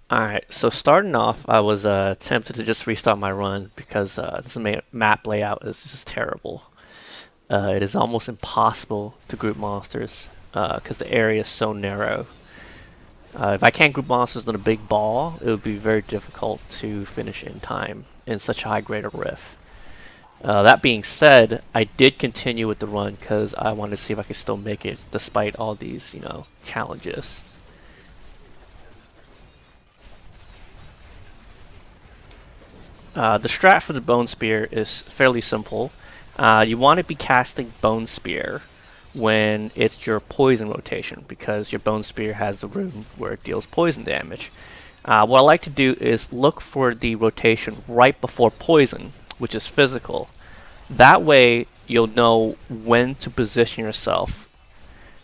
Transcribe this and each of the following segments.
Alright, so starting off, I was tempted to just restart my run because this map layout is just terrible. It is almost impossible to group monsters because the area is so narrow. If I can't group monsters in a big ball, it would be very difficult to finish in time in such a high grade of riff. That being said, I did continue with the run because I wanted to see if I could still make it despite all these, challenges. The strat for the Bone Spear is fairly simple. You want to be casting Bone Spear when it's your poison rotation because your Bone Spear has the rune where it deals poison damage. What I like to do is look for the rotation right before poison, which is physical. That way you'll know when to position yourself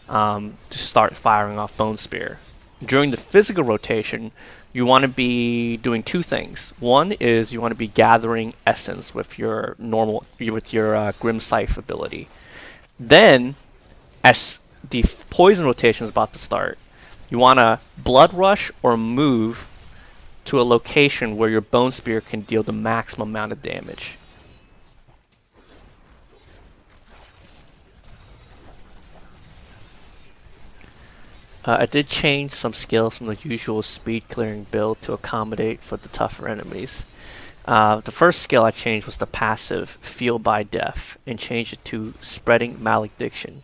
to start firing off Bone Spear. During the physical rotation, you want to be doing two things. One is you want to be gathering essence with your Grim Scythe ability. Then, as the poison rotation is about to start, you want to blood rush or move to a location where your Bone Spear can deal the maximum amount of damage. I did change some skills from the usual speed clearing build to accommodate for the tougher enemies. The first skill I changed was the passive Feel by Death and changed it to Spreading Malediction.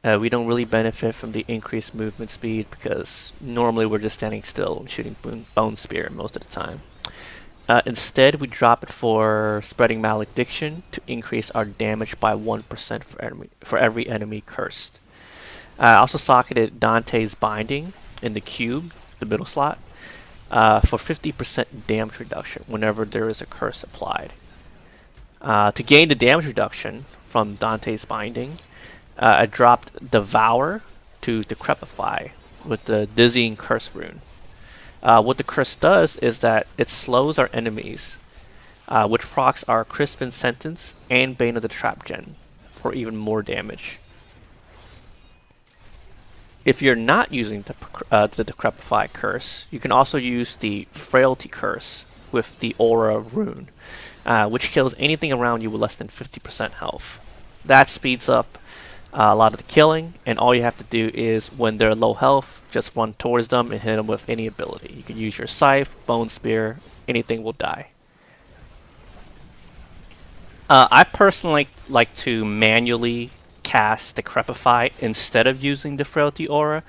We don't really benefit from the increased movement speed because normally we're just standing still and shooting Bone Spear most of the time. Instead, we drop it for Spreading Malediction to increase our damage by 1% for every enemy cursed. I also socketed Dante's Binding in the cube, the middle slot, for 50% damage reduction whenever there is a curse applied. To gain the damage reduction from Dante's Binding, I dropped Devour to Decrepify with the Dizzying Curse rune. What the curse does is that it slows our enemies, which procs our Crispin Sentence and Bane of the Trap Gen for even more damage. If you're not using the Decrepify curse, you can also use the Frailty curse with the Aura rune, which kills anything around you with less than 50% health. That speeds up a lot of the killing, and all you have to do is, when they're low health, just run towards them and hit them with any ability. You can use your Scythe, Bone Spear, anything will die. I personally like to manually cast Decrepify instead of using the Frailty Aura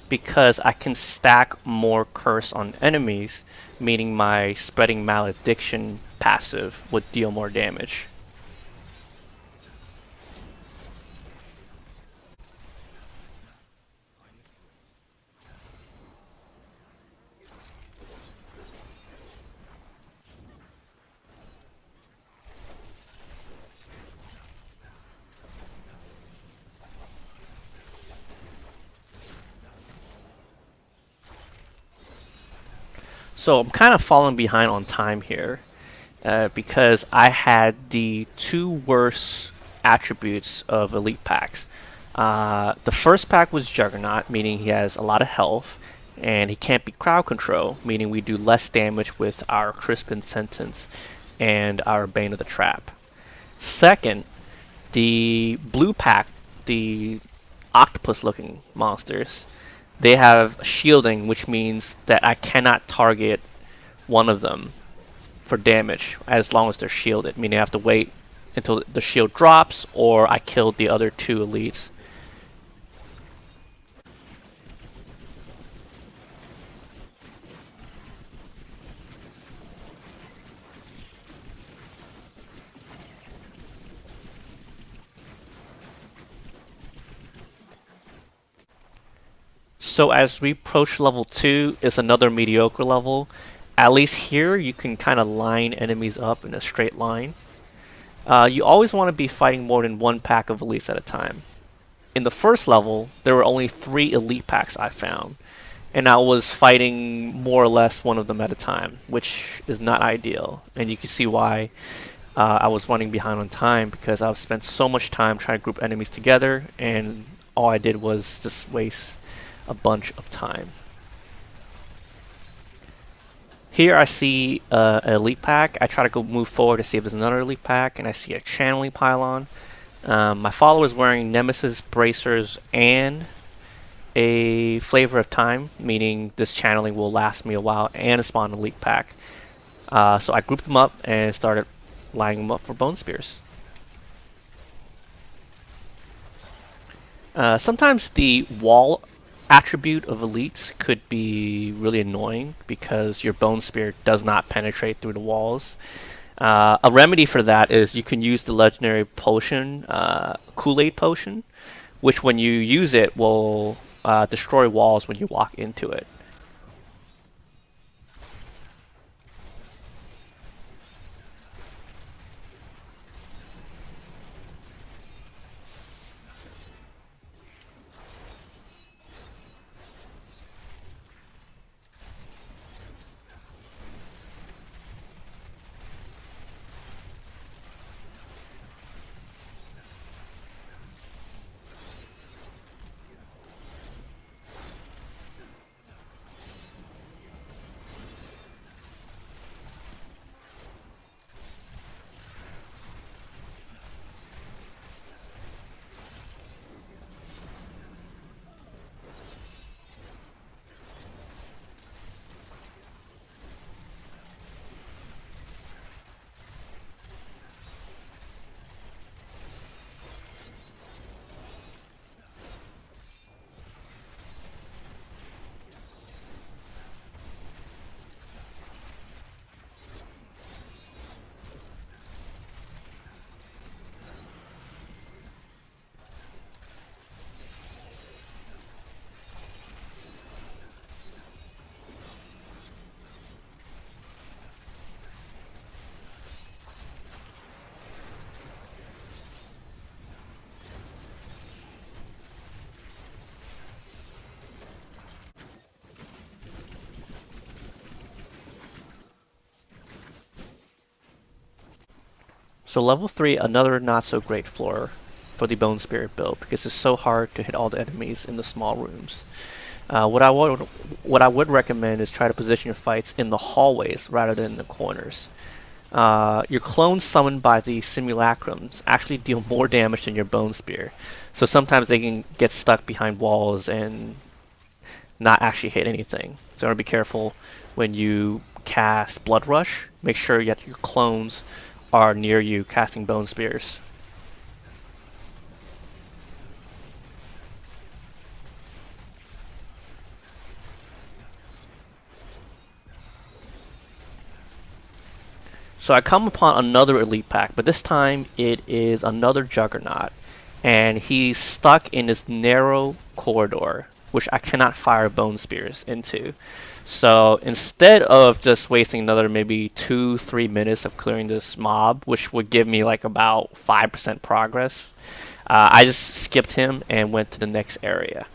because I can stack more curse on enemies, meaning my Spreading Malediction passive would deal more damage. So I'm kind of falling behind on time here because I had the two worst attributes of elite packs. The first pack was Juggernaut, meaning he has a lot of health, and he can't be crowd control, meaning we do less damage with our Crispin Sentence and our Bane of the Trap. Second, the blue pack, the octopus looking monsters, they have shielding, which means that I cannot target one of them for damage as long as they're shielded, meaning I have to wait until the shield drops or I kill the other two elites. So as we approach level 2, it's another mediocre level. At least here you can kind of line enemies up in a straight line. You always want to be fighting more than one pack of elites at a time. In the first level, there were only 3 elite packs I found, and I was fighting more or less one of them at a time, which is not ideal. And you can see why I was running behind on time, because I've spent so much time trying to group enemies together, and all I did was just waste a bunch of time. Here I see an elite pack. I try to go move forward to see if there's another elite pack, and I see a channeling pylon. My follower is wearing Nemesis bracers and a flavor of time, meaning this channeling will last me a while, and a spawn elite pack. So I grouped them up and started lining them up for bone spears. Sometimes the wall attribute of elites could be really annoying because your bone spear does not penetrate through the walls. A remedy for that is you can use the legendary potion, Kool-Aid potion, which when you use it will destroy walls when you walk into it. So level 3, another not so great floor for the Bone Spirit build because it's so hard to hit all the enemies in the small rooms. What I would recommend is try to position your fights in the hallways rather than the corners. Your clones summoned by the simulacrums actually deal more damage than your bone spear, so sometimes they can get stuck behind walls and not actually hit anything. So you want to be careful when you cast Blood Rush. Make sure that your clones are near you casting bone spears. So I come upon another elite pack, but this time it is another Juggernaut, and he's stuck in this narrow corridor, which I cannot fire bone spears into. So instead of just wasting another maybe 2-3 minutes of clearing this mob, which would give me like about 5% progress, I just skipped him and went to the next area.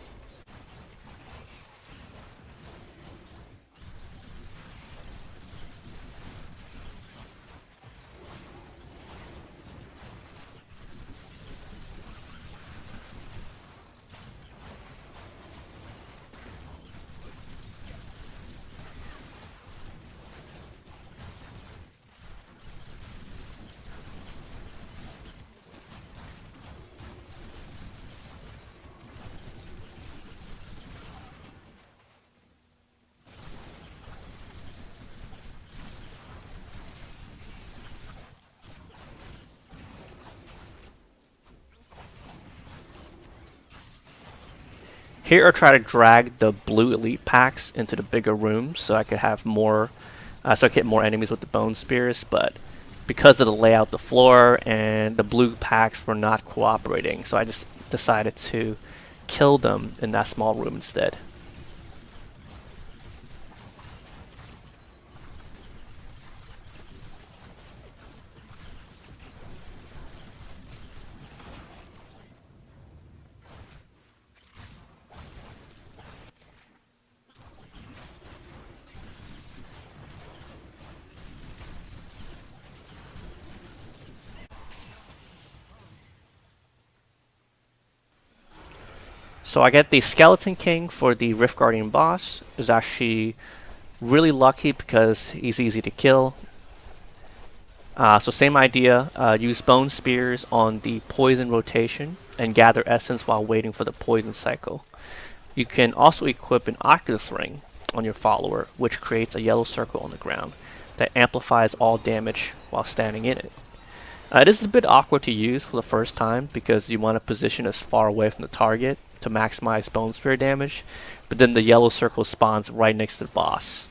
Here I try to drag the blue elite packs into the bigger rooms so I could have more, so I could hit more enemies with the bone spears, but because of the layout of the floor and the blue packs were not cooperating, so I just decided to kill them in that small room instead. So I get the Skeleton King for the Rift Guardian boss. Is actually Really lucky because he's easy to kill. So same idea, use bone spears on the poison rotation and gather essence while waiting for the poison cycle. You can also equip an Oculus ring on your follower, which creates a yellow circle on the ground that amplifies all damage while standing in it. It is a bit awkward to use for the first time because you want to position as far away from the target to maximize bone spear damage, but then the yellow circle spawns right next to the boss.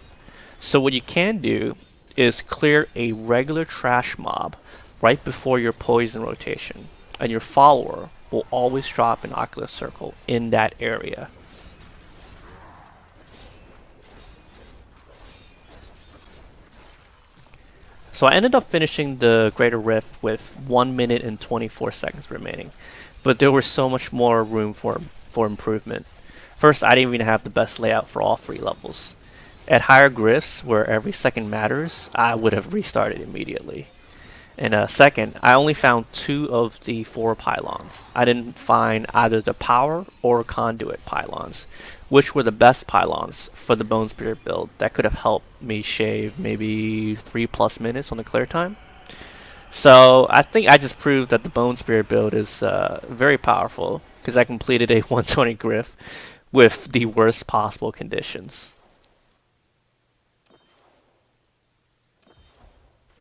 So what you can do is clear a regular trash mob right before your poison rotation, and your follower will always drop an Oculus circle in that area. So I ended up finishing the Greater Rift with 1 minute and 24 seconds remaining, but there was so much more room for improvement. First, I didn't even have the best layout for all 3 levels. At higher Grifts, where every second matters, I would have restarted immediately. And second, I only found 2 of the 4 pylons. I didn't find either the power or conduit pylons, which were the best pylons for the Bone Spirit build that could have helped me shave maybe 3+ minutes on the clear time. So I think I just proved that the Bone Spirit build is very powerful because I completed a 120 Griff with the worst possible conditions.